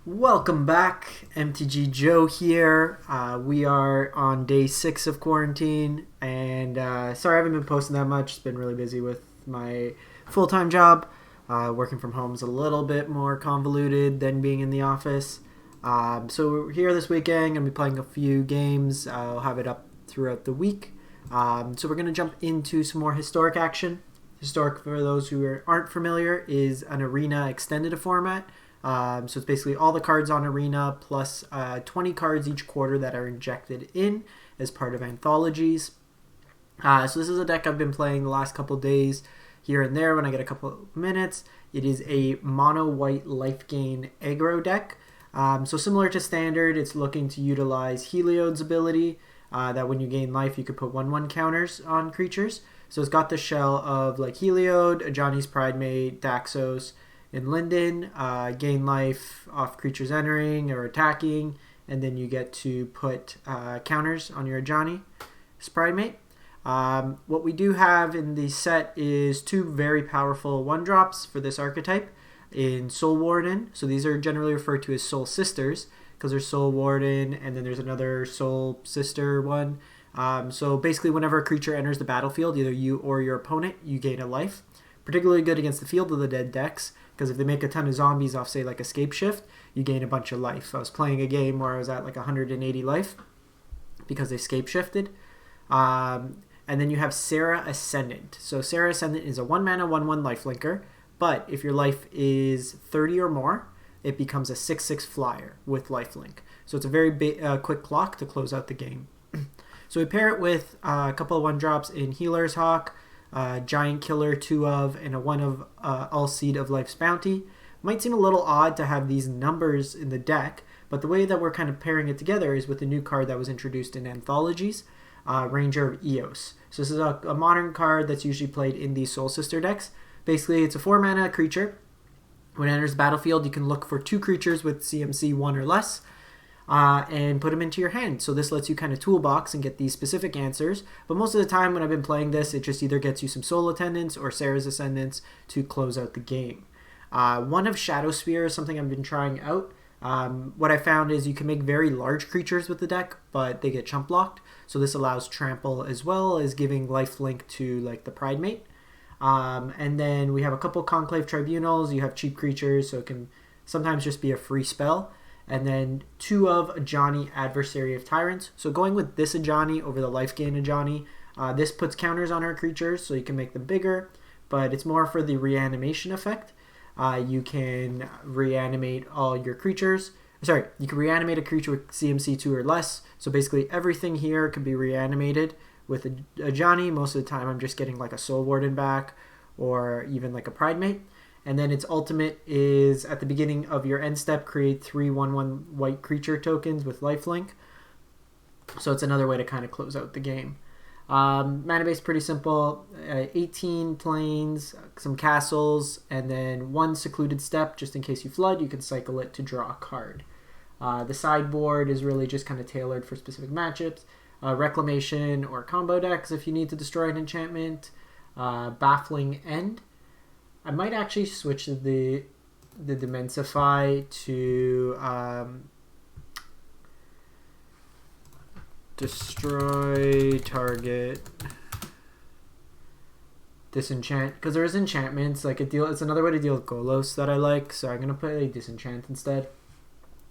Welcome back, MTG Joe here. We are on day 6 of quarantine, and sorry I haven't been posting that much. It's been really busy with my full-time job. Working from home is a little bit more convoluted than being in the office. So we're here this weekend. Going to be playing a few games. I'll have it up throughout the week. So we're going to jump into some more historic action. Historic, for those who aren't familiar, is an arena extended format. So it's basically all the cards on Arena plus 20 cards each quarter that are injected in as part of anthologies. So this is a deck I've been playing the last couple days here and there when I get a couple of minutes. It is a mono-white Lifegain aggro deck. So similar to Standard, it's looking to utilize Heliod's ability that when you gain life you could put 1/1 counters on creatures. So it's got the shell of like Heliod, Ajani's Pridemate, Daxos, in Linden, gain life off creatures entering or attacking, and then you get to put counters on your Ajani Pridemate. What we do have in the set is 2 very powerful 1-drops for this archetype in Soul Warden. So these are generally referred to as Soul Sisters because there's Soul Warden and then there's another Soul Sister one. So basically whenever a creature enters the battlefield, either you or your opponent, you gain a life. Particularly good against the Field of the Dead decks, because if they make a ton of zombies off, say, like Escape Shift, you gain a bunch of life. I was playing a game where I was at like 180 life because they Escape Shifted. And then you have Serra Ascendant. So Serra Ascendant is a 1-mana 1/1 lifelinker, but if your life is 30 or more, it becomes a 6/6 flyer with lifelink. So it's a very quick clock to close out the game. So we pair it with a couple of 1-drops in Healer's Hawk, Giant Killer, 2 of, and a 1 of All Seed of Life's Bounty. Might seem a little odd to have these numbers in the deck, but the way that we're kind of pairing it together is with a new card that was introduced in anthologies, Ranger of Eos. So this is a modern card that's usually played in these Soul Sister decks. Basically, it's a 4-mana creature. When it enters the battlefield, you can look for 2 creatures with CMC 1 or less, and put them into your hand. So this lets you kind of toolbox and get these specific answers. But most of the time when I've been playing this, it just either gets you some Soul Attendants or Serra's Ascendants to close out the game. 1 of Shadowspear is something I've been trying out. What I found is you can make very large creatures with the deck, but they get chump blocked. So this allows trample as well as giving lifelink to like the Pridemate. And then we have a couple Conclave Tribunals. You have cheap creatures, so it can sometimes just be a free spell. And then 2 of Ajani, Adversary of Tyrants. So going with this Ajani over the Lifegain Ajani, this puts counters on our creatures so you can make them bigger, but it's more for the reanimation effect. You can reanimate all your creatures. Sorry, you can reanimate a creature with CMC 2 or less. So basically everything here can be reanimated with Ajani. Most of the time I'm just getting like a Soul Warden back or even like a Pridemate. And then its ultimate is at the beginning of your end step, create 3 1/1 white creature tokens with lifelink. So it's another way to kind of close out the game. Mana base pretty simple. 18 planes, some castles, and then 1 Secluded Steppe. Just in case you flood, you can cycle it to draw a card. The sideboard is really just kind of tailored for specific matchups. Reclamation or combo decks if you need to destroy an enchantment. Baffling End. I might actually switch the Dimensify to destroy target Disenchant, because there is enchantments like it's another way to deal with Golos that I like, so I'm gonna play Disenchant instead.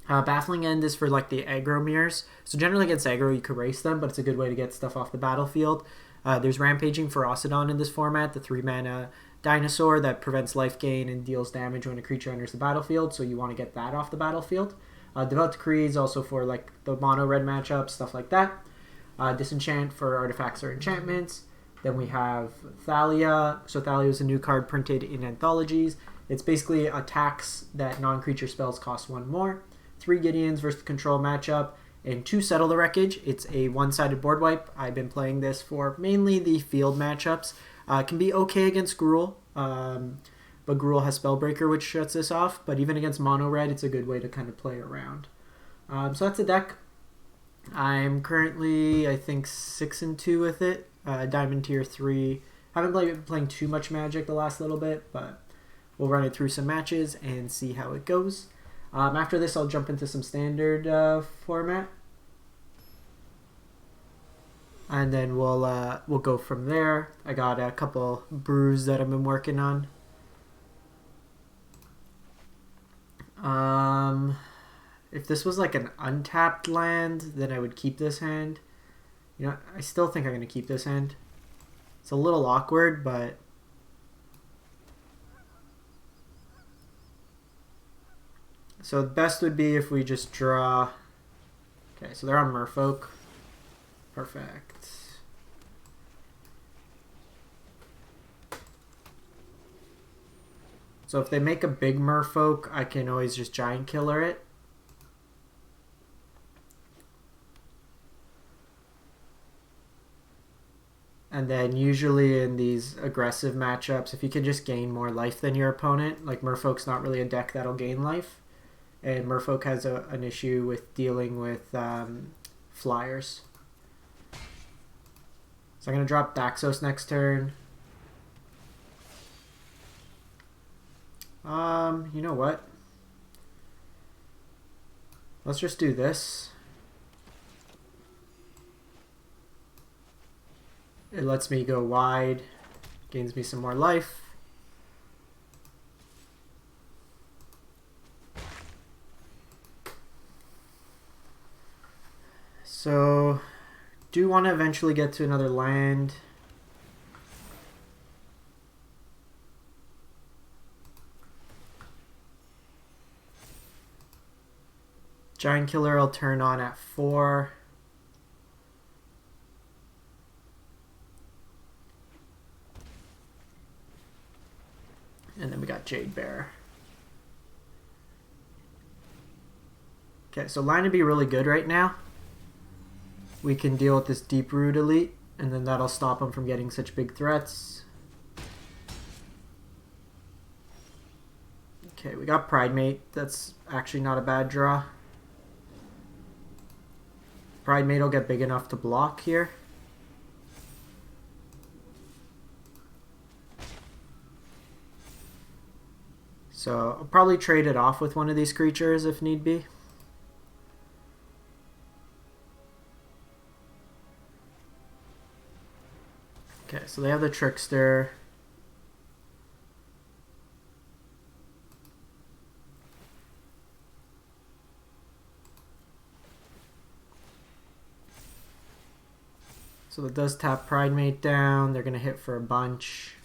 Baffling End is for like the aggro mirrors. So generally against aggro you could race them, but it's a good way to get stuff off the battlefield. There's Rampaging Ferocidon in this format, the 3-mana dinosaur that prevents life gain and deals damage when a creature enters the battlefield, so you want to get that off the battlefield. Devout Decree is also for like the mono red matchup, stuff like that. Disenchant for artifacts or enchantments. Then we have Thalia. So Thalia is a new card printed in anthologies. It's basically attacks that non-creature spells cost 1 more. 3 Gideons versus the control matchup, and 2 Settle the Wreckage. It's a one-sided board wipe. I've been playing this for mainly the field matchups. Can be okay against Gruul, but Gruul has Spellbreaker, which shuts this off. But even against mono red, it's a good way to kind of play around. So that's the deck. I'm currently, I think, 6-2 with it. Diamond tier 3. Haven't been playing too much Magic the last little bit, but we'll run it through some matches and see how it goes. After this, I'll jump into some standard format, and then we'll go from there. I got a couple brews that I've been working on. If this was like an untapped land, then I would keep this hand. You know, I still think I'm going to keep this hand. It's a little awkward, but so the best would be if we just draw. Okay, so they're on Merfolk. Perfect. So if they make a big Merfolk, I can always just Giant Killer it. And then usually in these aggressive matchups, if you can just gain more life than your opponent, like Merfolk's not really a deck that'll gain life. And Merfolk has an issue with dealing with flyers. So I'm going to drop Daxos next turn. You know what? Let's just do this. It lets me go wide, gains me some more life. So, do want to eventually get to another land. Giant Killer I'll turn on at 4. And then we got Jade Bear. Okay, so line would be really good right now. We can deal with this Deep Root Elite, and then that'll stop him from getting such big threats. Okay, we got Pridemate. That's actually not a bad draw. Pridemate will get big enough to block here. So I'll probably trade it off with one of these creatures if need be. Okay, so they have the Trickster. So it does tap Pridemate down. They're going to hit for a bunch.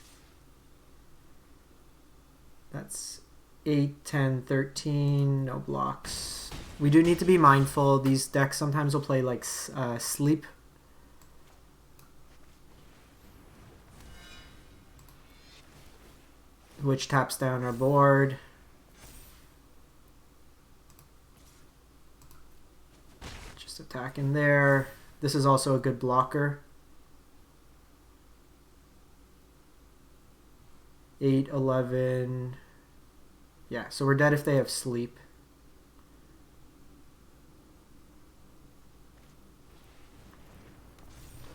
That's 8, 10, 13. No blocks. We do need to be mindful. These decks sometimes will play like Sleep. Which taps down our board. Just attack in there. This is also a good blocker. 8, 11. Yeah, so we're dead if they have Sleep.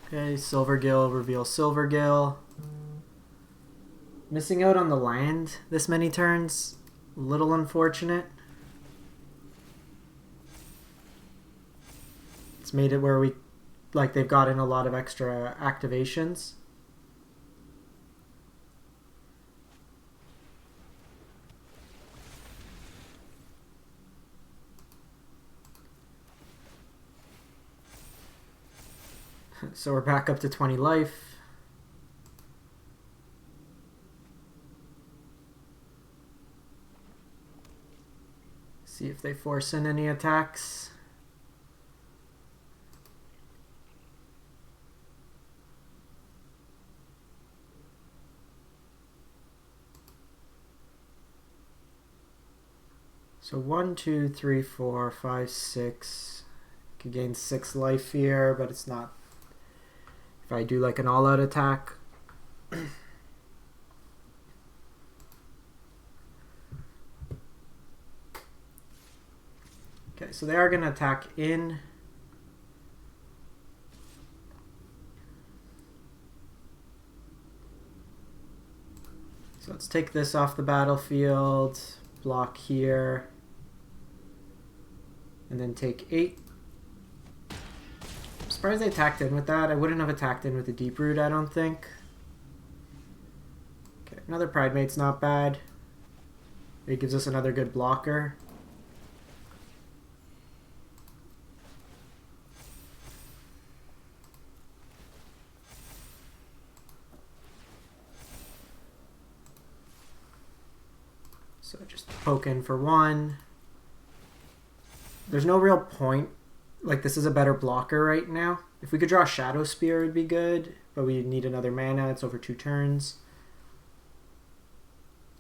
Okay, Silvergill, reveal Silvergill. Missing out on the land this many turns, a little unfortunate. It's made it where we, like, they've gotten a lot of extra activations. So we're back up to 20 life. See if they force in any attacks. So 1, 2, 3, 4, 5, 6. Could gain 6 life here, but it's not. If I do like an all-out attack. Okay, so they are going to attack in. So let's take this off the battlefield, block here. And then take 8. I'm surprised they attacked in with that. I wouldn't have attacked in with the Deep Root, I don't think. Okay, another Pridemate's not bad. It gives us another good blocker. So just poke in for 1. There's no real point. Like, this is a better blocker right now. If we could draw Shadowspear, it'd be good, but we need another mana. It's over 2 turns.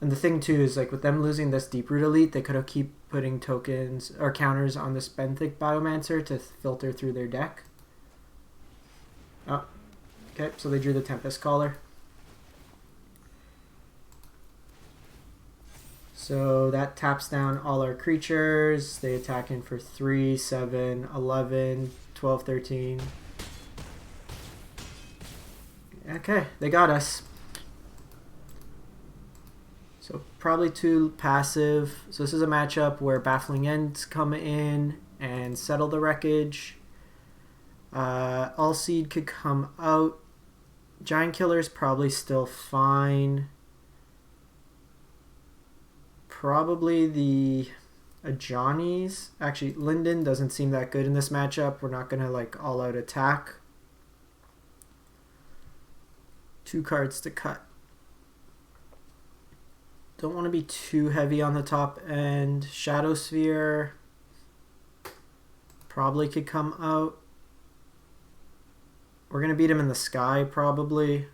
And the thing, too, is, like, with them losing this Deep-Root Elite, they could have keep putting tokens or counters on this Benthic Biomancer to filter through their deck. Oh, okay, so they drew the Tempest Caller. So that taps down all our creatures. They attack in for 3, 7, 11, 12, 13. Okay, they got us. So probably too passive. So this is a matchup where Baffling Ends come in and Settle the Wreckage. All Seed could come out. Giant Killer's probably still fine. Probably the Ajani's. Actually, Linden doesn't seem that good in this matchup. We're not going to like all out attack. 2 cards to cut. Don't want to be too heavy on the top end. Shadowspear probably could come out. We're going to beat him in the sky probably.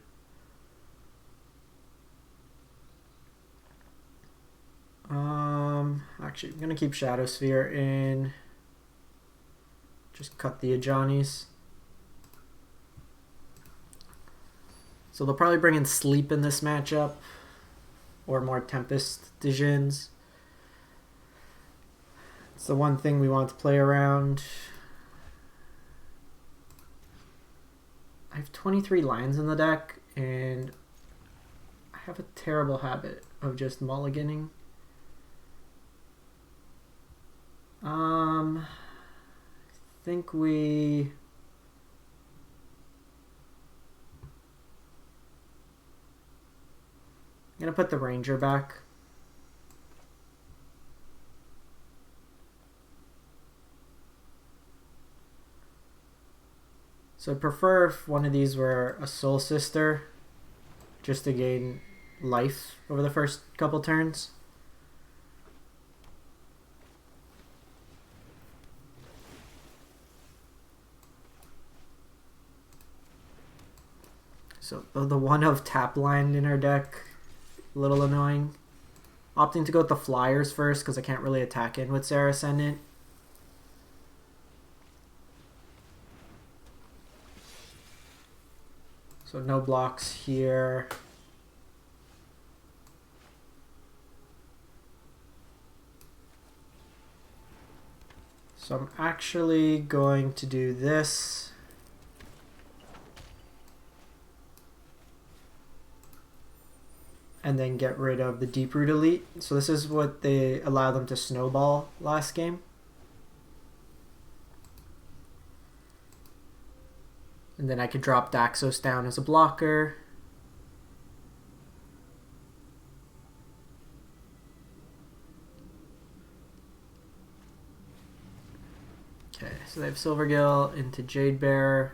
Actually, I'm going to keep Shadowspear in. Just cut the Ajani's. So they'll probably bring in Sleep in this matchup. Or more Tempest Dijins. It's the one thing we want to play around. I have 23 lands in the deck, and I have a terrible habit of just mulliganing. I think I'm gonna put the Ranger back. So I'd prefer if one of these were a Soul Sister, just to gain life over the first couple turns. So the one of tap land in our deck, a little annoying. Opting to go with the Flyers first because I can't really attack in with Serra Ascendant. So no blocks here. So I'm actually going to do this. And then get rid of the Deep-Root Elite. So this is what they allow them to snowball last game. And then I could drop Daxos down as a blocker. Okay, so they have Silvergill into Jadebearer.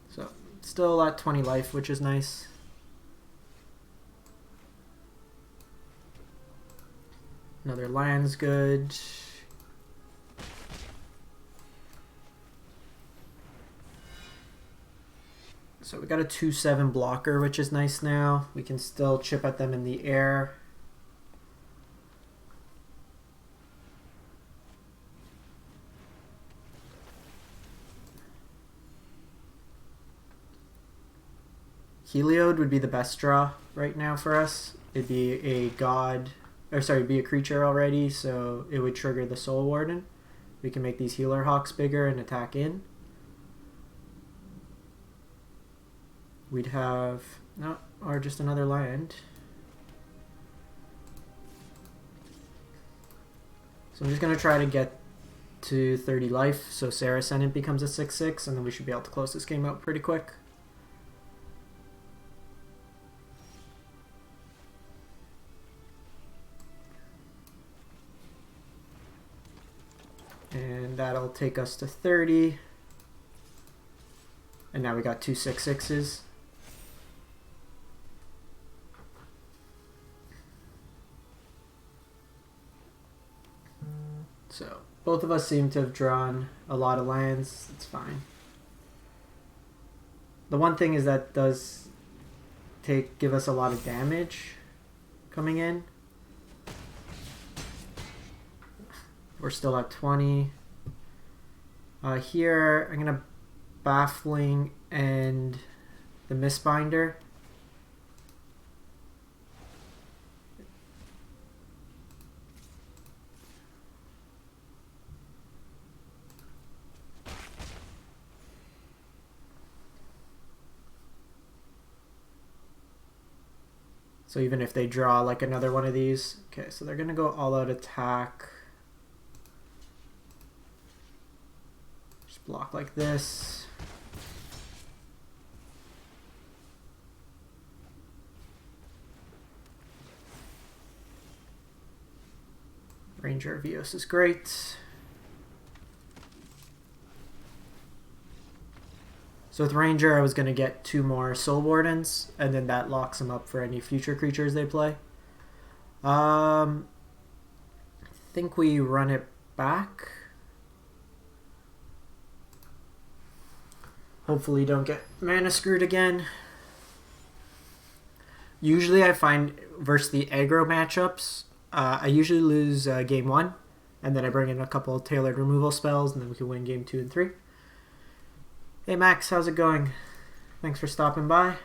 So still at 20 life, which is nice. Another land's good. So we got a 2/7 blocker, which is nice now. We can still chip at them in the air. Heliod would be the best draw right now for us. It'd be a god, or sorry, it'd be a creature already, so it would trigger the Soul Warden. We can make these Healer Hawks bigger and attack in. We'd have, no, or just another land. So I'm just going to try to get to 30 life, so Serra Ascendant becomes a 6/6, and then we should be able to close this game out pretty quick. And that'll take us to 30. And now we got two 6/6s. So both of us seem to have drawn a lot of lands. It's fine. The one thing is that does give us a lot of damage coming in. We're still at 20. Here I'm gonna Baffling End the Mistbinder. So even if they draw like another one of these, okay, so they're gonna go all out attack. Just block like this. Ranger of Eos is great. So with Ranger, I was going to get 2 more Soul Wardens, and then that locks them up for any future creatures they play. I think we run it back. Hopefully don't get mana screwed again. Usually I find versus the aggro matchups, I usually lose game 1, and then I bring in a couple of tailored removal spells, and then we can win game 2 and 3. Hey Max, how's it going? Thanks for stopping by.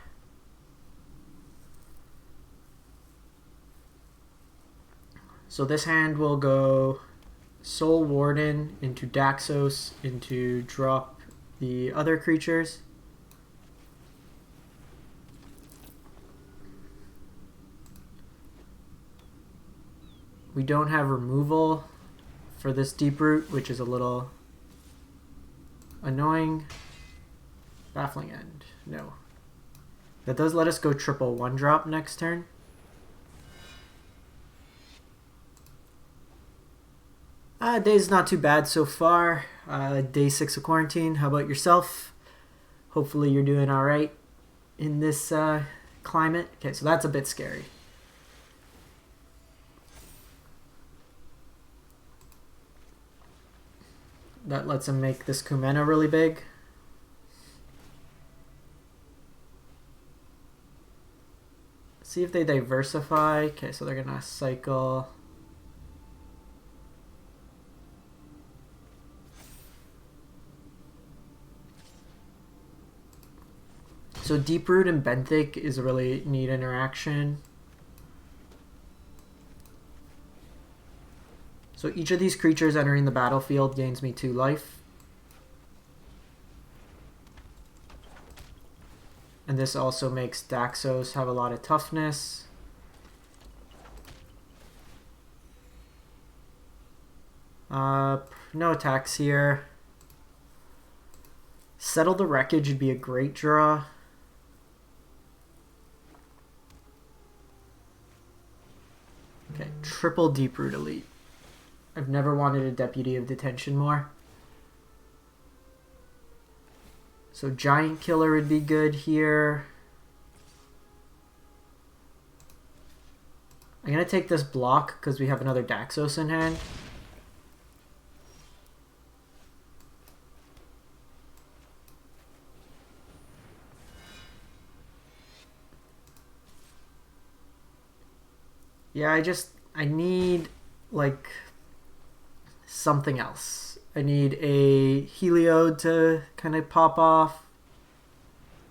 So this hand will go Soul Warden into Daxos into drop the other creatures. We don't have removal for this deep root, which is a little annoying. Baffling End, no. That does let us go triple 1-drop next turn. Day's not too bad so far. Day 6 of quarantine. How about yourself? Hopefully you're doing alright in this climate. Okay, so that's a bit scary. That lets him make this Kumena really big. See if they diversify. Okay, so they're gonna cycle. So Deeproot and Benthic is a really neat interaction. So each of these creatures entering the battlefield gains me 2 life. And this also makes Daxos have a lot of toughness. No attacks here. Settle the Wreckage would be a great draw. Okay, triple Deeproot Elite. I've never wanted a Deputy of Detention more. So Giant Killer would be good here. I'm going to take this block because we have another Daxos in hand. Yeah, I need like something else. I need a Heliod to kind of pop off.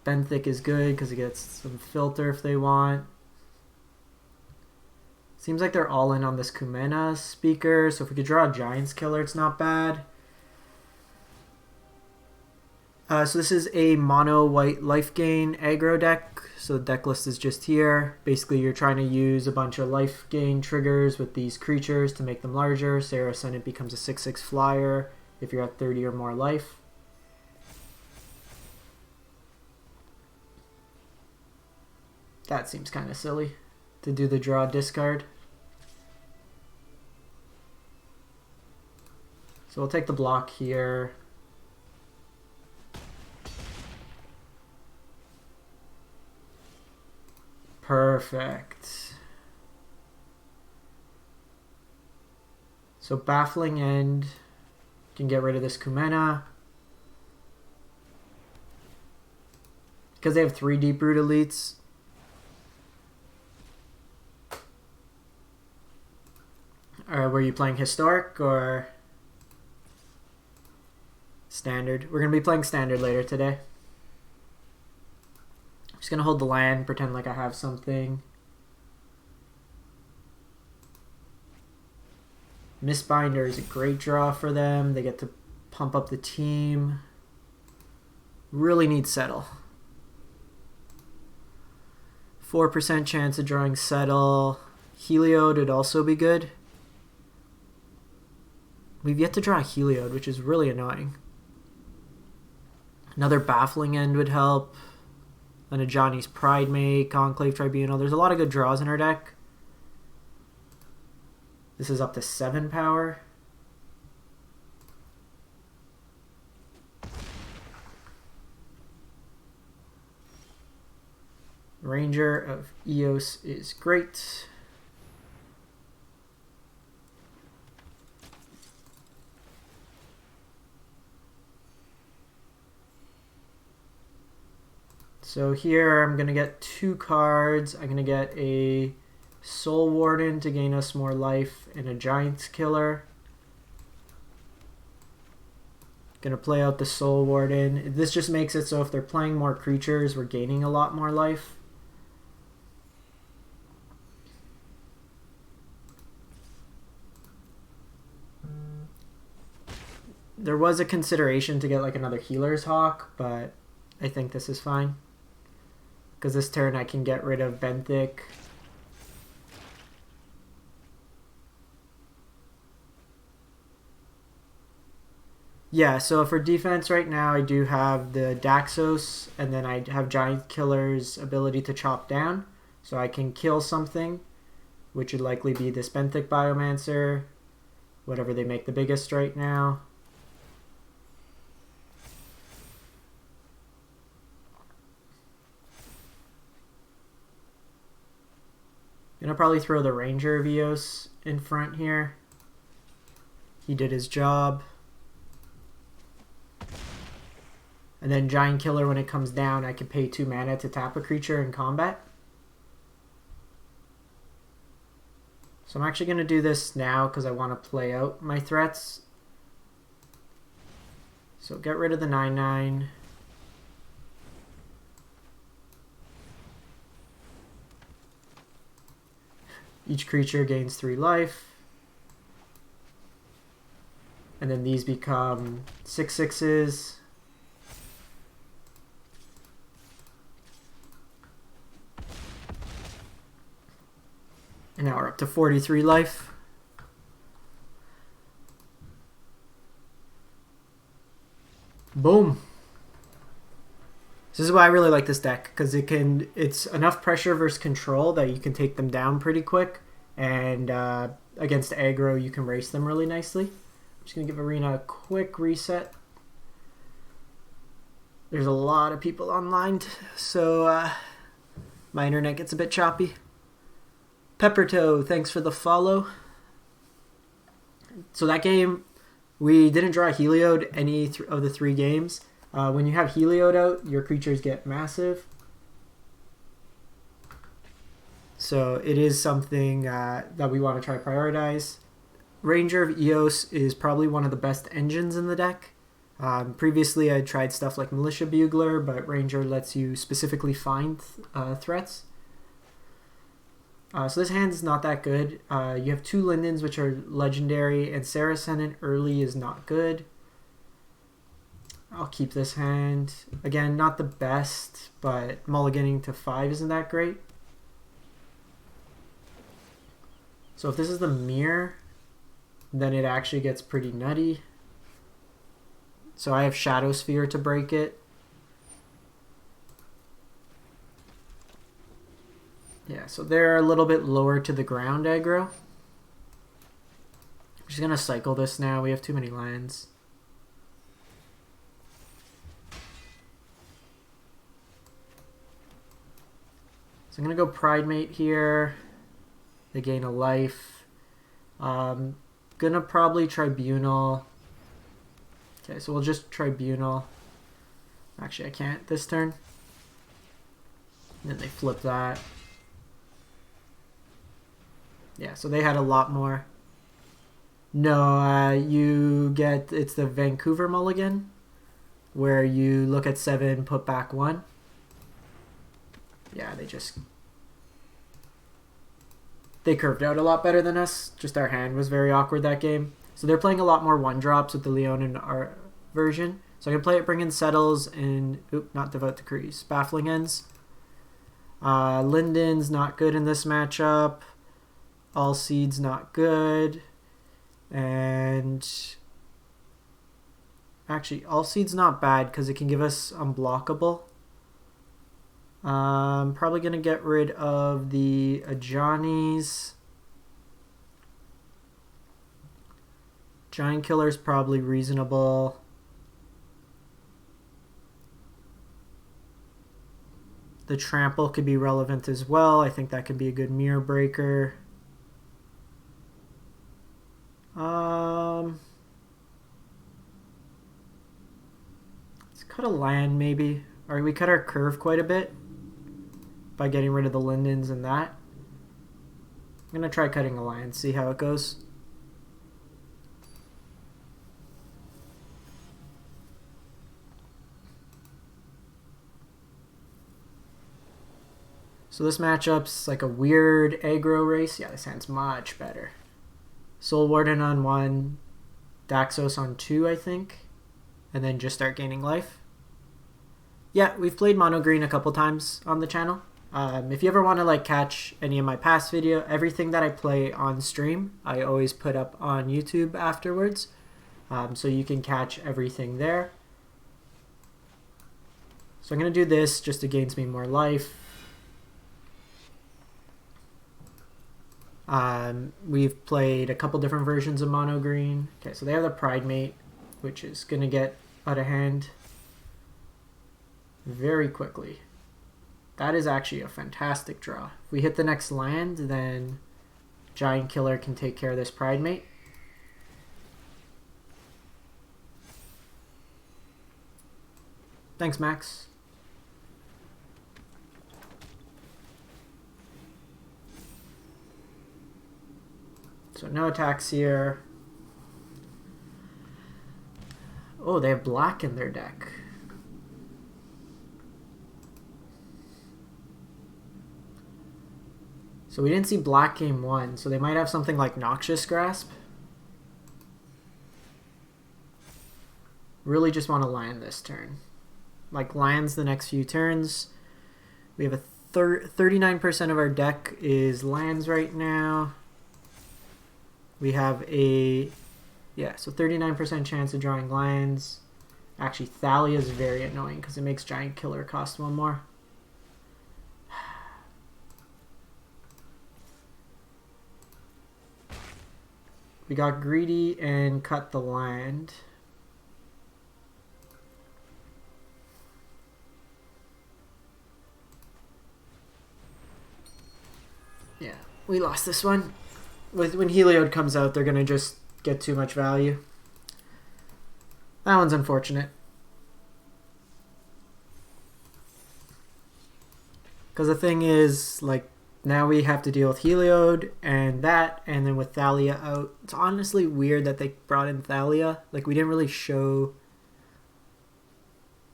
Benthic is good because it gets some filter if they want. Seems like they're all in on this Kumena speaker, so if we could draw a Giant's Killer, it's not bad. So this is a mono white Lifegain aggro deck. So the deck list is just here. Basically, you're trying to use a bunch of Lifegain triggers with these creatures to make them larger. Serra Ascendant becomes a 6/6 flyer if you're at 30 or more life. That seems kind of silly to do the draw discard. So we'll take the block here. Perfect. So Baffling End can get rid of this Kumena. Because they have 3 Deep Root Elites. Were you playing Historic or Standard? We're going to be playing Standard later today. I'm just going to hold the land, pretend like I have something. Mistbinder is a great draw for them. They get to pump up the team. Really need Settle. 4% chance of drawing Settle. Heliod would also be good. We've yet to draw a Heliod, which is really annoying. Another Baffling End would help. An Ajani's Pridemate, Conclave Tribunal. There's a lot of good draws in our deck. This is up to 7 power. Ranger of Eos is great. So here I'm going to get 2 cards. I'm going to get a Soul Warden to gain us more life and a Giant Killer. Going to play out the Soul Warden. This just makes it so if they're playing more creatures, we're gaining a lot more life. There was a consideration to get like another Healer's Hawk, but I think this is fine. Because this turn I can get rid of Benthic. Yeah, so for defense right now I do have the Daxos, and then I have Giant Killer's ability to chop down. So I can kill something, which would likely be this Benthic Biomancer, whatever they make the biggest right now. Gonna probably throw the Ranger of Eos in front here. He did his job. And then Giant Killer, when it comes down, I can pay 2 mana to tap a creature in combat. So I'm actually going to do this now because I want to play out my threats. So get rid of the 9/9. Each creature gains 3 life. And then these become 6/6s. And now we're up to 43 life. Boom. This is why I really like this deck, because it's enough pressure versus control that you can take them down pretty quick, and against aggro you can race them really nicely. I'm just going to give Arena a quick reset. There's a lot of people online, so my internet gets a bit choppy. Peppertoe, thanks for the follow. So that game, we didn't draw Heliod any of the 3 games. When you have Heliod out, your creatures get massive. So it is something that we want to try to prioritize. Ranger of Eos is probably one of the best engines in the deck. Previously I tried stuff like Militia Bugler, but Ranger lets you specifically find threats. So this hand is not that good. You have 2 Lindens, which are legendary, and Serra Ascendant early is not good. I'll keep this hand. Again, not the best, but mulliganing to 5 isn't that great. So if this is the mirror, then it actually gets pretty nutty. So I have Shadowspear to break it. Yeah, so they're a little bit lower to the ground aggro. I'm just going to cycle this now. We have too many lands. So I'm going to go Pridemate here. They gain a life. Gonna probably Tribunal. Okay, so we'll just Tribunal. Actually, I can't this turn. And then they flip that. Yeah, so they had a lot more. No, you get, it's the Vancouver mulligan, where you look at 7, put back 1. Yeah, they curved out a lot better than us. Just our hand was very awkward that game. So they're playing a lot more 1-drops with the Leonin our version. So I can play it, bring in Settles and, not Devout Decrees, Baffling Ends. Linden's not good in this matchup. All Seed's not good. And actually, All Seed's not bad because it can give us unblockable. I'm probably going to get rid of the Ajanis. Giant Killer's probably reasonable. The Trample could be relevant as well. I think that could be a good mirror breaker. Let's cut a land maybe. Or we cut our curve quite a bit by getting rid of the Lindens and that. I'm going to try cutting a land, see how it goes. So this matchup's like a weird aggro race. Yeah, this hand's much better. Soul Warden on 1, Daxos on 2, I think. And then just start gaining life. Yeah, we've played mono green a couple times on the channel. If you ever want to like catch any of my past video, everything that I play on stream, I always put up on YouTube afterwards. So you can catch everything there. So I'm going to do this just to gain me more life. We've played a couple different versions of mono green. Okay, so they have the Pridemate, which is going to get out of hand very quickly. That is actually a fantastic draw. If we hit the next land, then Giant Killer can take care of this Pridemate. Thanks, Max. So no attacks here. Oh, they have black in their deck. So we didn't see black game 1, so they might have something like Noxious Grasp. Really just want to land this turn. Like lands the next few turns. We have a 39% of our deck is lands right now. We have a, yeah, so 39% chance of drawing lands. Actually, Thalia is very annoying because it makes Giant Killer cost 1 more. We got greedy and cut the land. Yeah, we lost this one. When Heliod comes out, they're going to just get too much value. That one's unfortunate. Because the thing is, like, now we have to deal with Heliod and that, and then with Thalia out. It's honestly weird that they brought in Thalia. Like, we didn't really show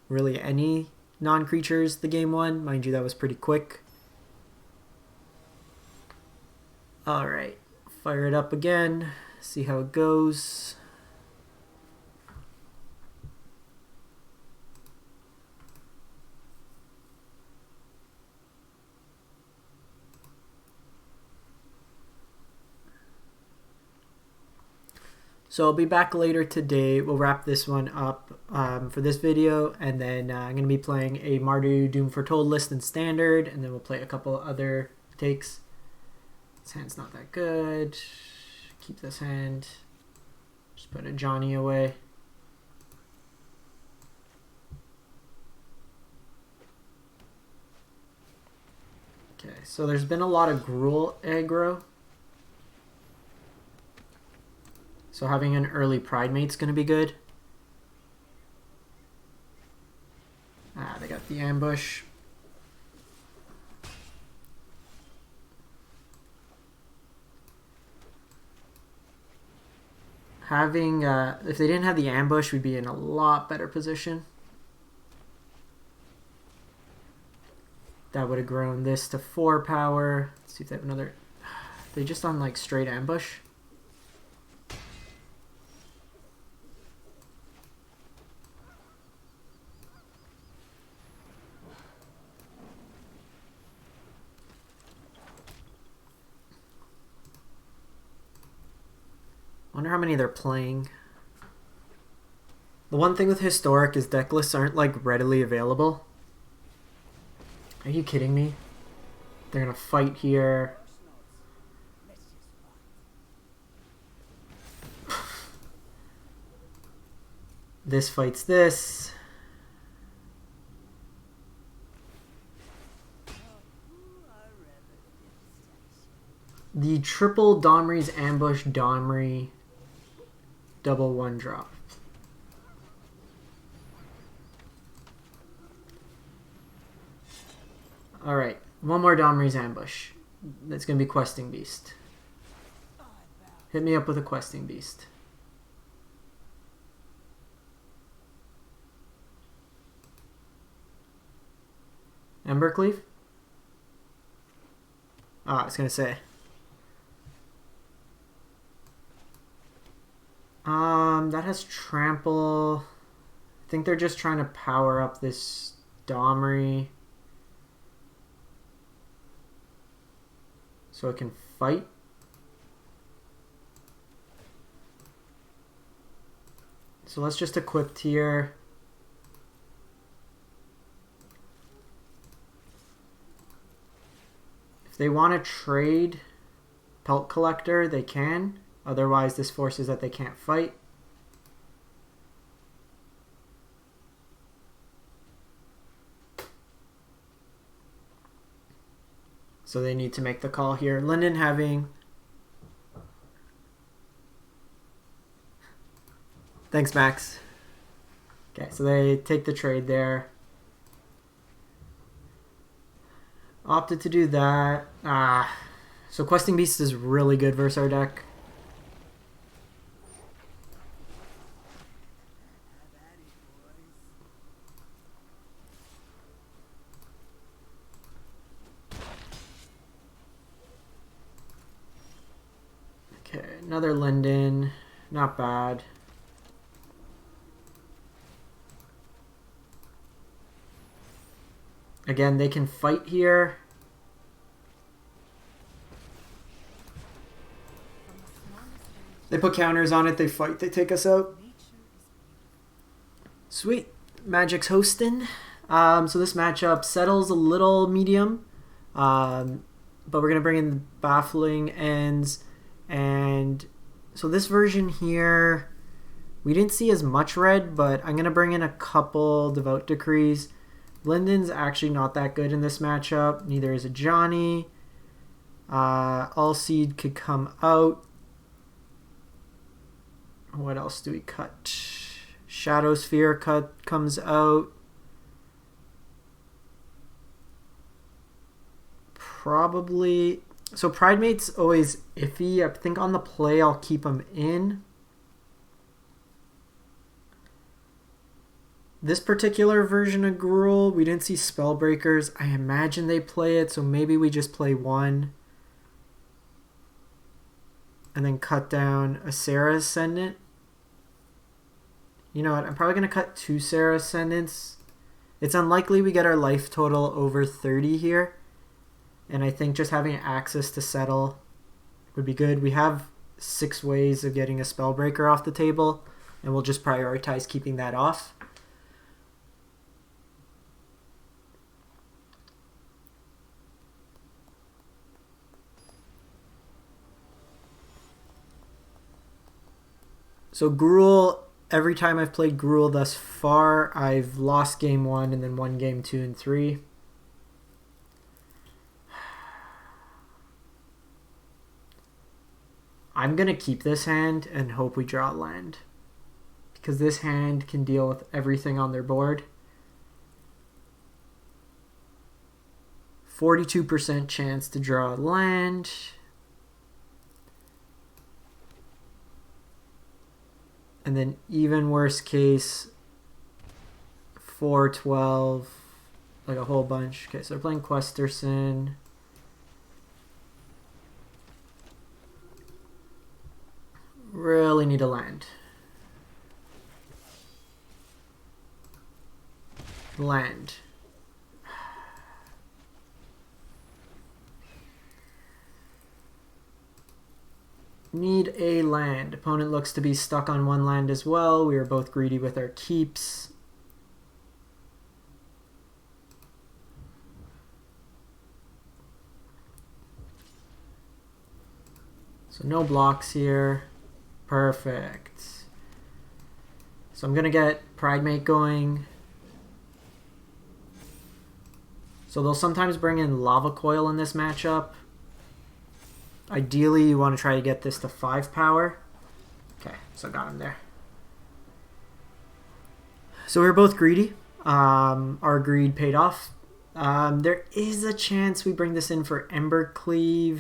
really any non-creatures the game 1. Mind you, that was pretty quick. Alright, fire it up again. See how it goes. So I'll be back later today. We'll wrap this one up for this video, and then I'm going to be playing a Mardu Doom Foretold list in Standard, and then we'll play a couple other takes. This hand's not that good. Keep this hand. Just put Ajani away. Okay, so there's been a lot of Gruul aggro. So having an early Pridemate's going to be good. Ah, they got the ambush. Having, if they didn't have the ambush, we'd be in a lot better position. That would have grown this to 4 power. Let's see if they have another. They just on like straight ambush. Wonder how many they're playing. The one thing with Historic is deck lists aren't like readily available. Are you kidding me? They're gonna fight here. This fights this. The triple Domri's ambush Domri double 1-drop. Alright, one more Domri's ambush. That's going to be Questing Beast. Hit me up with a Questing Beast. Embercleave? Ah, I was going to say. That has trample. I think they're just trying to power up this Domri so it can fight. So let's just equip here. If they want to trade Pelt Collector, they can. Otherwise, this forces that they can't fight. So they need to make the call here. Linden having... Thanks, Max. Okay, so they take the trade there. Opted to do that. So Questing Beast is really good versus our deck. Okay, another Linden. Not bad. Again, they can fight here. They put counters on it, they fight, they take us out. Sweet. Magic's hosting. So this matchup settles a little medium. But we're going to bring in Baffling Ends. And so this version here, we didn't see as much red, but I'm going to bring in a couple Devout Decrees. Linden's actually not that good in this matchup. Neither is Ajani. All Seed could come out. What else do we cut? Shadowspear comes out. Probably. So Pridemate's always iffy. I think on the play I'll keep him in. This particular version of Gruul, we didn't see Spellbreakers. I imagine they play it, so maybe we just play one. And then cut down a Serra Ascendant. You know what, I'm probably going to cut 2 Serra Ascendants. It's unlikely we get our life total over 30 here. And I think just having access to Settle would be good. We have 6 ways of getting a Spellbreaker off the table, and we'll just prioritize keeping that off. So Gruul, every time I've played Gruul thus far, I've lost game 1 and then won game 2 and 3. I'm going to keep this hand and hope we draw land, because this hand can deal with everything on their board. 42% chance to draw land. And then even worse case, 4-12, like a whole bunch. Okay, so they're playing Questerson. Really need a land. Land. Need a land. Opponent looks to be stuck on 1 land as well. We are both greedy with our keeps. So no blocks here. Perfect. So I'm going to get Pridemate going. So they'll sometimes bring in Lava Coil in this matchup. Ideally, you want to try to get this to 5 power. Okay, so got him there. So we were both greedy. Our greed paid off. There is a chance we bring this in for Embercleave,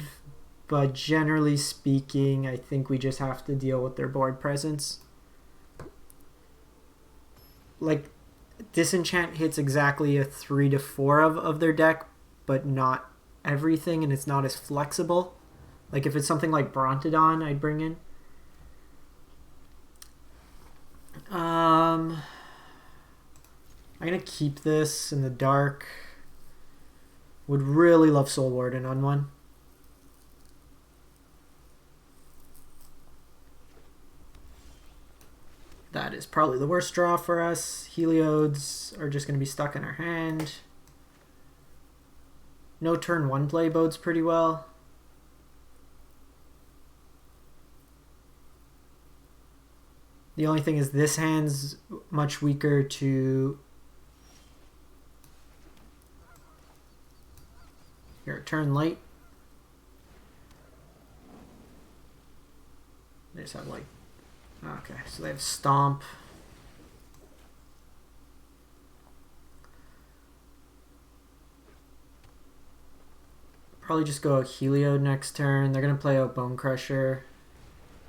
but generally speaking, I think we just have to deal with their board presence. Like, Disenchant hits exactly a 3 to 4 of their deck, but not everything, and it's not as flexible. Like, if it's something like Brontodon, I'd bring in. I'm going to keep this in the dark. Would really love Soul Warden on one. That is probably the worst draw for us. Heliods are just going to be stuck in our hand. No turn 1 play bodes pretty well. The only thing is this hand's much weaker to... Here, turn late. They just have like... Okay, so they have Stomp. Probably just go Heliod next turn. They're going to play out Bone Crusher.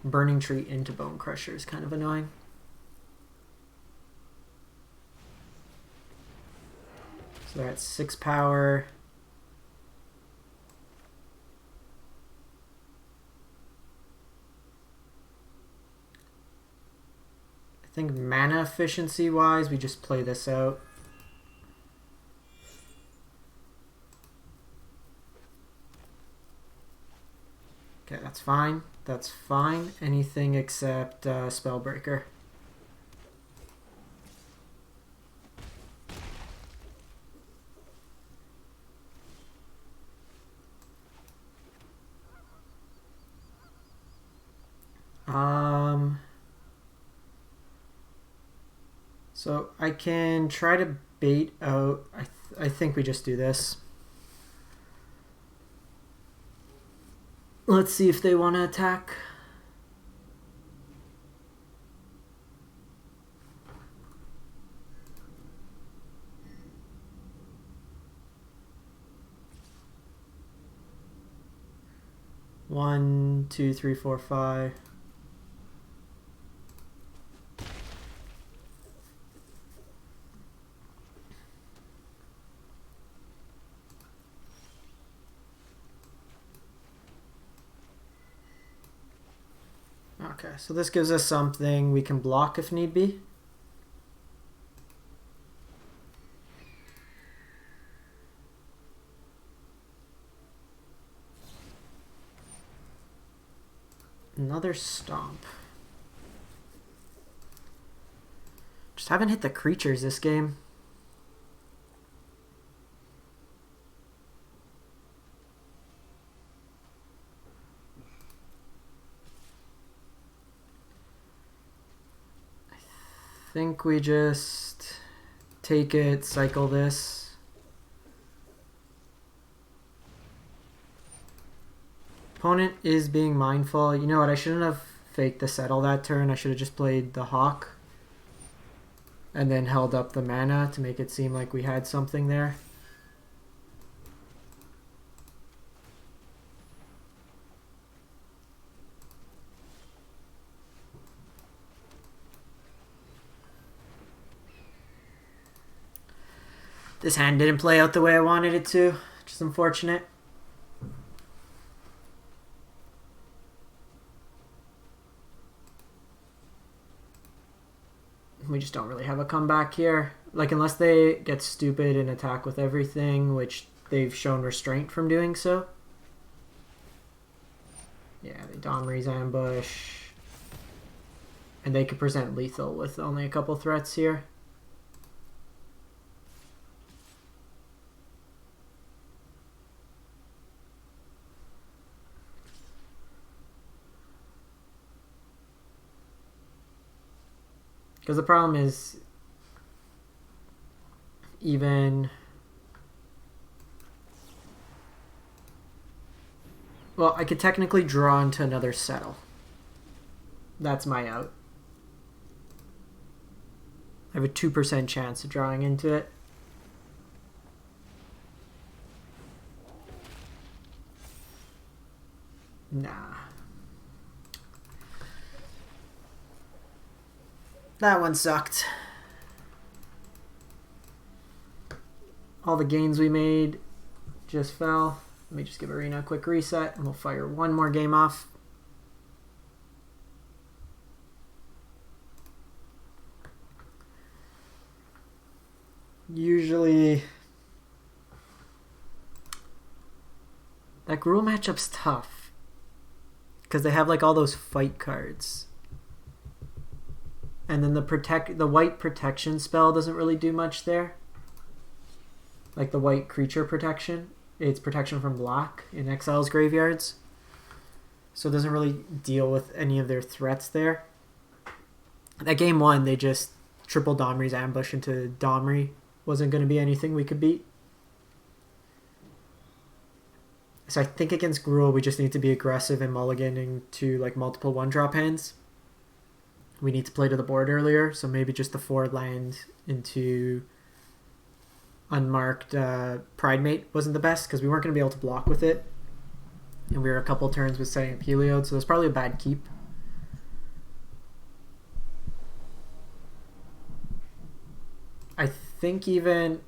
Burning Tree into Bone Crusher is kind of annoying. So they're at 6 power. I think mana efficiency wise, we just play this out. Okay, that's fine. That's fine. Anything except Spellbreaker. So I can try to bait out. I think we just do this. Let's see if they want to attack. One, two, three, four, five. Okay, so this gives us something we can block if need be. Another stomp. Just haven't hit the creatures this game. I think we just take it, cycle this. Opponent is being mindful. You know what? I shouldn't have faked the settle that turn. I should have just played the hawk and then held up the mana to make it seem like we had something there. This hand didn't play out the way I wanted it to, which is unfortunate. We just don't really have a comeback here. Like, unless they get stupid and attack with everything, which they've shown restraint from doing so. Yeah, they Domri's ambush. And they could present lethal with only a couple threats here. Because the problem is, even... Well, I could technically draw into another settle. That's my out. I have a 2% chance of drawing into it. Nah. That one sucked. All the gains we made just fell. Let me just give Arena a quick reset and we'll fire one more game off. Usually that Gruul matchup's tough because they have like all those fight cards. And then the white protection spell doesn't really do much there. Like the white creature protection. It's protection from black in Exile's graveyards. So it doesn't really deal with any of their threats there. At game 1, they just triple Domri's ambush into Domri. Wasn't going to be anything we could beat. So I think against Gruul, we just need to be aggressive and mulliganing to like multiple 1-drop hands. We need to play to the board earlier, so maybe just the 4 land into unmarked Pridemate wasn't the best because we weren't going to be able to block with it. And we were a couple turns with setting up Heliod, so it was probably a bad keep. I think even...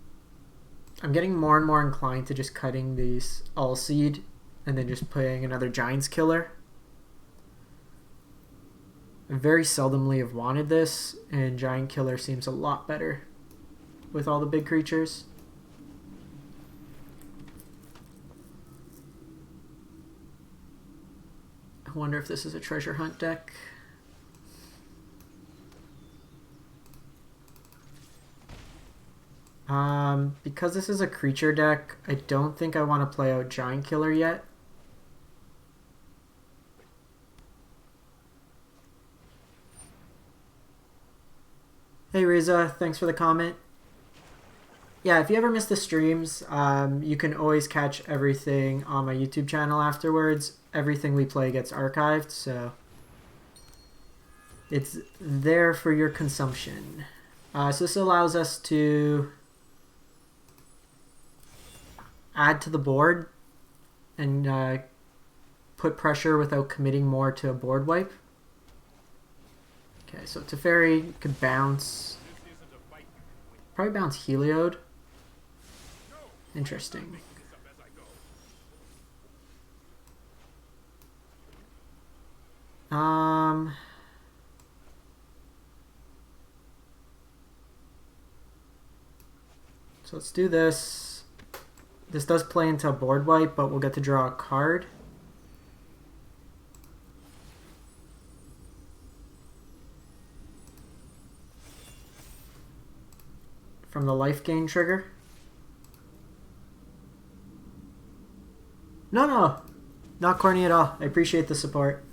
I'm getting more and more inclined to just cutting these All-Seed and then just playing another Giants Killer. I very seldomly have wanted this, and Giant Killer seems a lot better with all the big creatures. I wonder if this is a treasure hunt deck. Because this is a creature deck, I don't think I want to play out Giant Killer yet. Hey Riza, thanks for the comment. Yeah, if you ever miss the streams, you can always catch everything on my YouTube channel afterwards. Everything we play gets archived, so it's there for your consumption. So this allows us to add to the board and put pressure without committing more to a board wipe. Okay, so Teferi could bounce. Probably bounce Heliod. Interesting. So let's do this. This does play into a board wipe, but we'll get to draw a card. from the Lifegain trigger. No, not corny at all. I appreciate the support.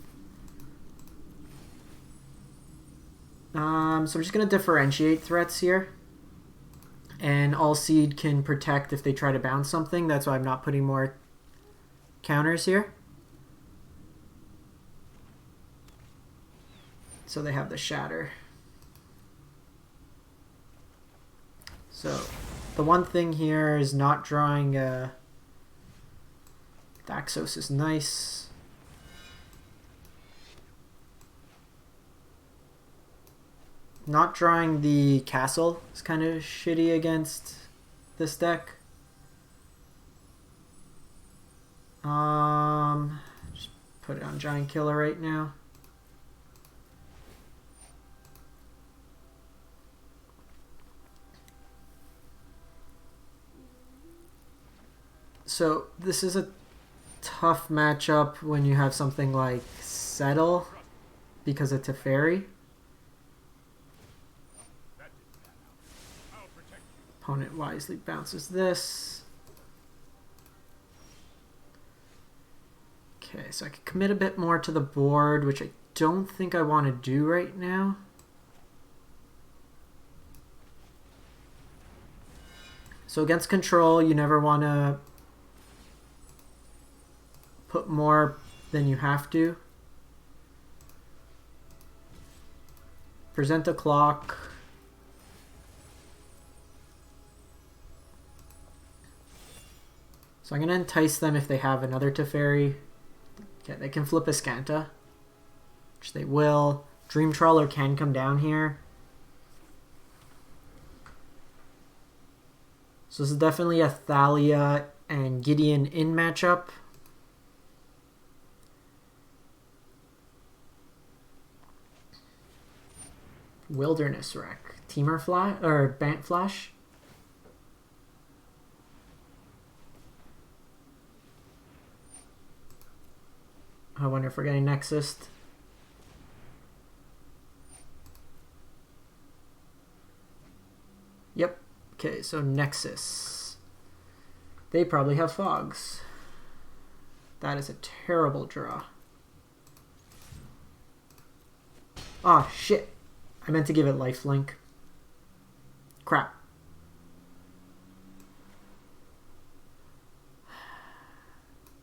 So I'm just going to differentiate threats here. And all seed can protect if they try to bounce something. That's why I'm not putting more counters here. So they have the shatter. So the one thing here is not drawing Daxos is nice. Not drawing the castle is kind of shitty against this deck. Just put it on Giant Killer right now. So this is a tough matchup when you have something like Settle because of Teferi. Opponent wisely bounces this. Okay, so I can commit a bit more to the board, which I don't think I want to do right now. So against control, you never want to put more than you have to. Present a clock. So I'm going to entice them if they have another Teferi. Okay, they can flip a Scanta, which they will. Dream Trawler can come down here. So this is definitely a Thalia and Gideon in matchup. Wilderness Wreck. Teamer Flash or Bant Flash. I wonder if we're getting Nexus. Yep. Okay, so Nexus. They probably have Fogs. That is a terrible draw. Ah, shit. I meant to give it lifelink. Crap.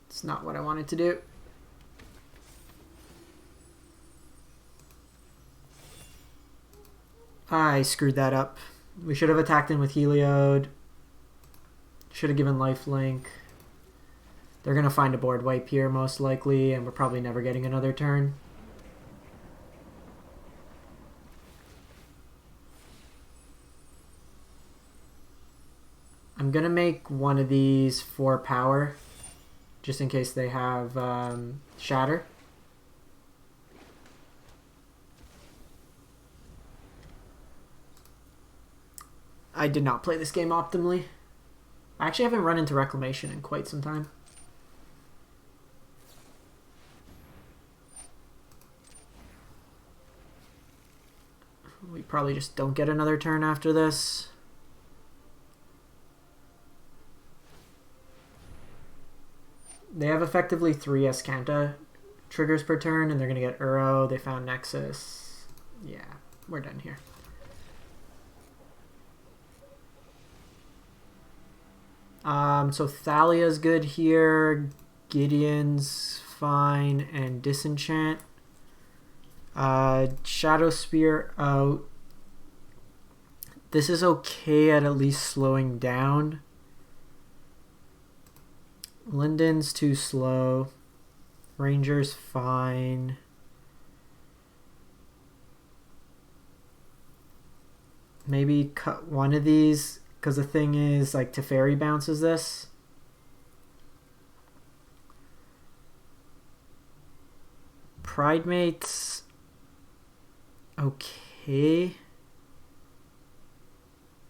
It's not what I wanted to do. I screwed that up. We should have attacked in with Heliod. Should have given lifelink. They're going to find a board wipe here most likely, and we're probably never getting another turn. I'm going to make one of these for power, just in case they have Shatter. I did not play this game optimally. I actually haven't run into Reclamation in quite some time. We probably just don't get another turn after this. They have effectively 3 Escanta triggers per turn, and they're going to get Uro. They found Nexus. Yeah, we're done here. So Thalia's good here. Gideon's fine, and Disenchant. Shadowspear out. This is okay at least slowing down. Linden's too slow. Ranger's fine. Maybe cut one of these, because the thing is, like, Teferi bounces this. Pridemate's okay.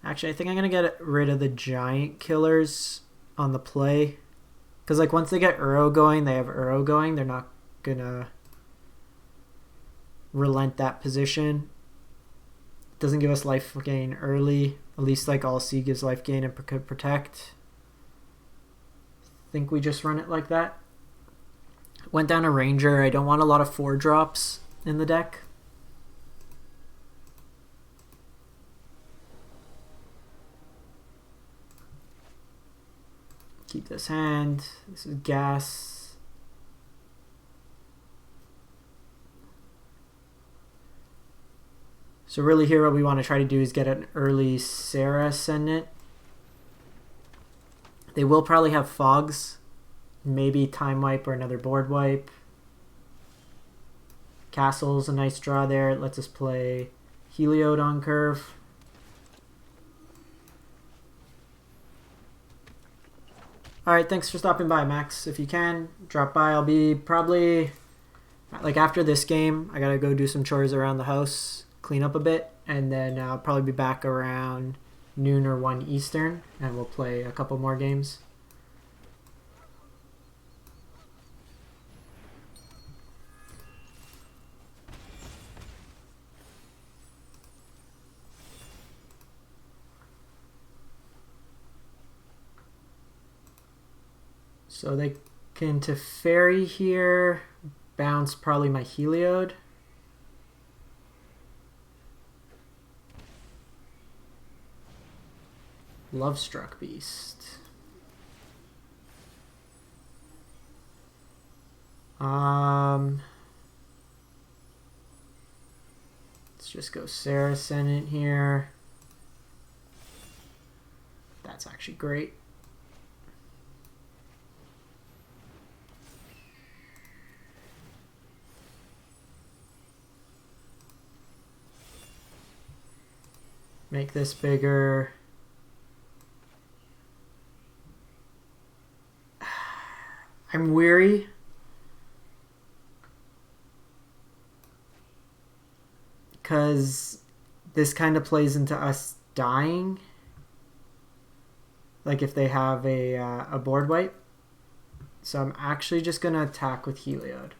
Actually, I think I'm going to get rid of the giant killers on the play. Because, like, once they get Uro going, they have Uro going. They're not going to relent that position. Doesn't give us life gain early. At least like all C gives life gain and could protect. Think we just run it like that. Went down a Ranger. I don't want a lot of 4-drops in the deck. Keep this hand. This is gas. So really here what we want to try to do is get an early Serra Ascendant. They will probably have fogs. Maybe time wipe or another board wipe. Castle's a nice draw there. It lets us play Heliod on curve. Alright, thanks for stopping by, Max. If you can, drop by. I'll be probably, like after this game, I gotta go do some chores around the house, clean up a bit, and then I'll probably be back around noon or 1 Eastern, and we'll play a couple more games. So they can Teferi here, bounce probably my Heliod. Lovestruck Beast. Let's just go Serra Ascendant here. That's actually great. Make this bigger. I'm weary. Because this kind of plays into us dying. Like if they have a board wipe. So I'm actually just going to attack with Heliod.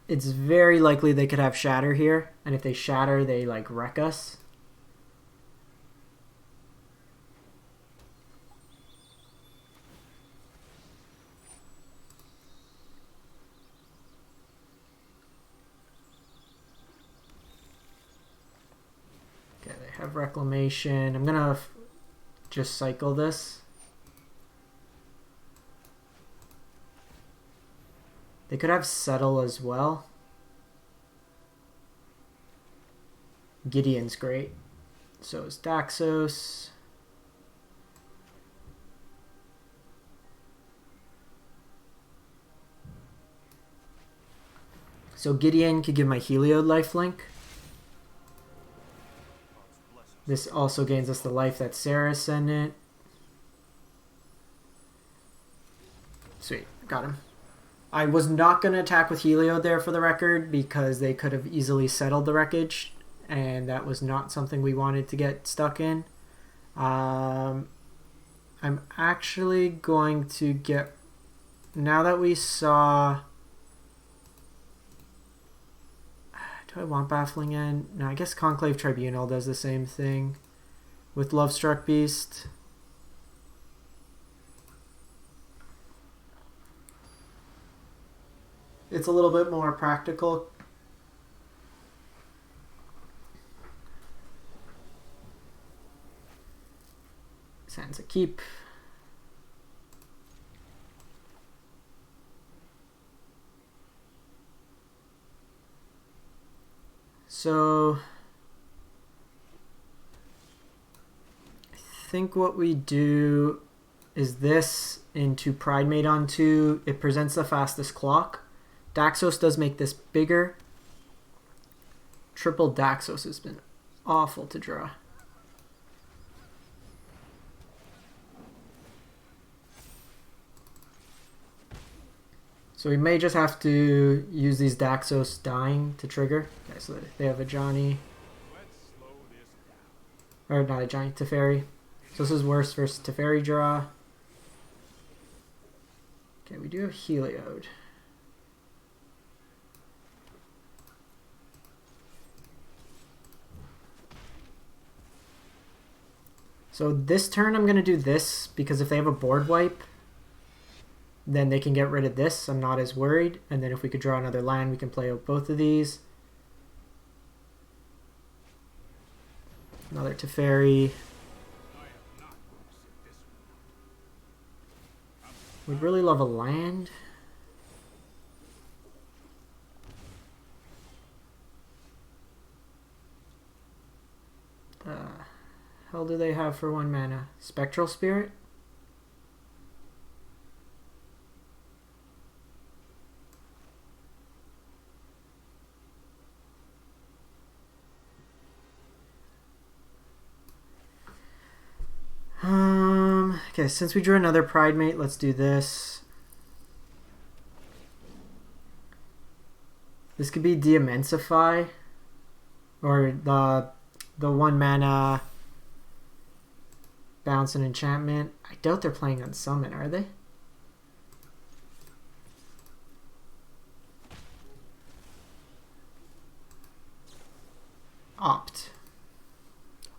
It's very likely they could have Shatter here, and if they Shatter, they like wreck us. Okay, they have Reclamation. I'm gonna just cycle this. They could have Settle as well. Gideon's great. So is Daxos. So Gideon could give my Heliod lifelink. This also gains us the life that's Serra Ascendant. Sweet, got him. I was not going to attack with Heliod there for the record because they could have easily settled the wreckage, and that was not something we wanted to get stuck in. I'm actually going to get, now that we saw, do I want Baffling End? No, I guess Conclave Tribunal does the same thing with Lovestruck Beast. It's a little bit more practical. Sands a keep. So I think what we do is this into Pridemate on 2. It presents the fastest clock. Daxos does make this bigger. Triple Daxos has been awful to draw. So we may just have to use these Daxos dying to trigger. Okay, so they have Ajani. Or not Ajani, Teferi. So this is worse versus Teferi draw. Okay, we do have Heliod. So this turn I'm going to do this, because if they have a board wipe, then they can get rid of this. I'm not as worried. And then if we could draw another land, we can play out both of these. Another Teferi. We'd really love a land. The hell do they have for 1 mana? Spectral Spirit? Okay, since we drew another Pridemate, let's do this. This could be Deimensify, or the 1 mana bounce and enchantment. I doubt they're playing on summon, are they? Opt.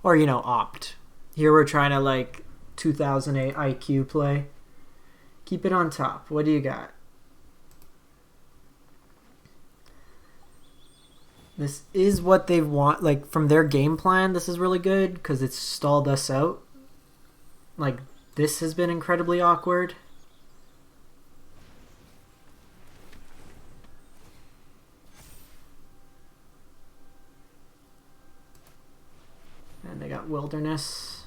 Or, you know, opt. Here we're trying to, like, 2008 IQ play. Keep it on top. What do you got? This is what they want. Like, from their game plan, this is really good because it's stalled us out. Like, this has been incredibly awkward. And they got Wilderness.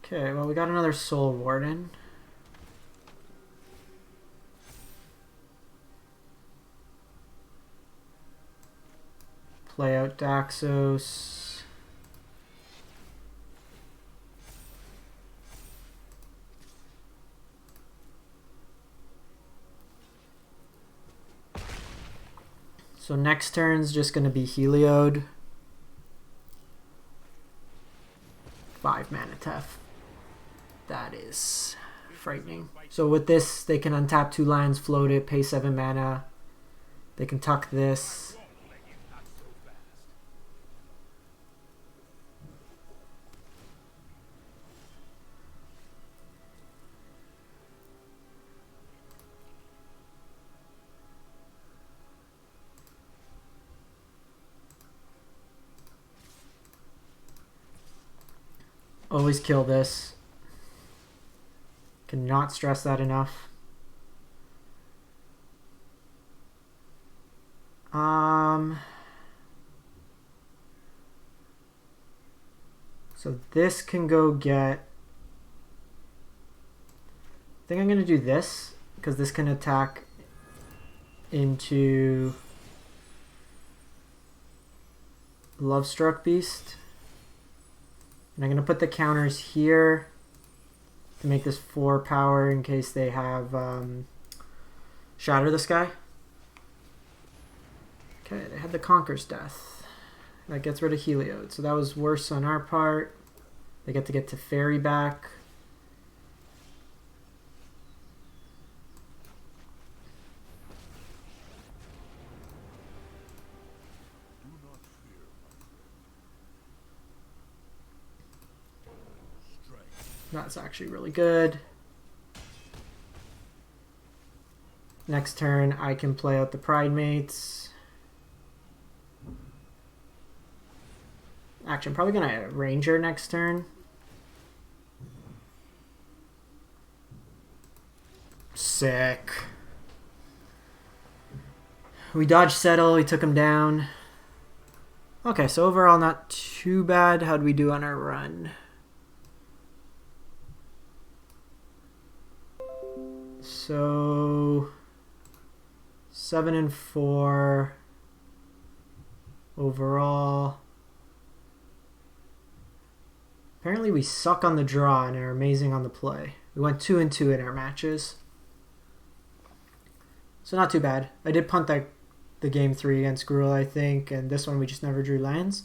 Okay, well, we got another Soul Warden. Play out Daxos. So next turn's just going to be Heliod. 5 mana Tef. That is frightening. So with this, they can untap 2 lands, float it, pay 7 mana. They can tuck this. Always kill this. Cannot stress that enough. So this can go get... I think I'm going to do this, because this can attack into Lovestruck Beast. And I'm going to put the counters here to make this 4 power in case they have Shatter the Sky. Okay, they had the Conquer's Death. That gets rid of Heliod. So that was worse on our part. They get to Teferi back. That's actually really good. Next turn, I can play out the Pridemates. Actually, I'm probably going to Ranger next turn. Sick. We dodged Settle, we took him down. Okay, so overall not too bad. How'd we do on our run? So 7-4 overall. Apparently we suck on the draw and are amazing on the play. We went 2-2 in our matches. So not too bad. I did punt the game 3 against Gruul, I think, and this one we just never drew lands.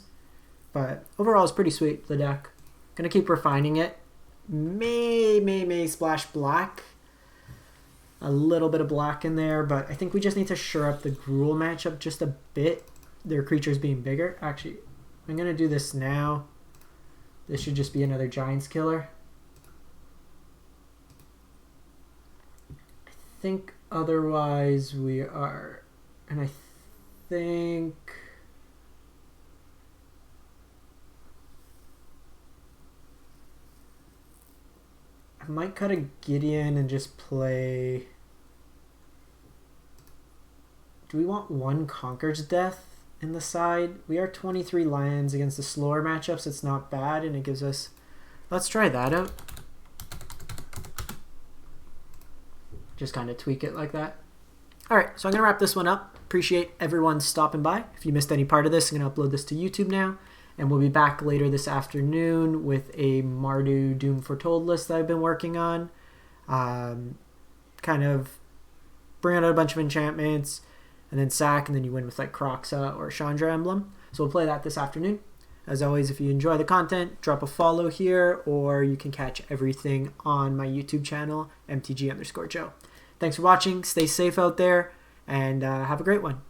But overall it's pretty sweet, the deck. Gonna keep refining it. May splash black. A little bit of black in there, but I think we just need to shore up the Gruul matchup just a bit. Their creatures being bigger. Actually, I'm going to do this now. This should just be another Giants killer. I think otherwise we are... And I think... I might cut a Gideon and just play... Do we want one Conquer's Death in the side? We are 23 lands against the slower matchups. It's not bad, and it gives us... Let's try that out. Just kind of tweak it like that. Alright, so I'm going to wrap this one up. Appreciate everyone stopping by. If you missed any part of this, I'm going to upload this to YouTube now. And we'll be back later this afternoon with a Mardu Doom Foretold list that I've been working on. Kind of bring out a bunch of enchantments, and then sack, and then you win with like Croxa or Chandra Emblem. So we'll play that this afternoon. As always, if you enjoy the content, drop a follow here, or you can catch everything on my YouTube channel, MTG_Joe. Thanks for watching. Stay safe out there, and have a great one.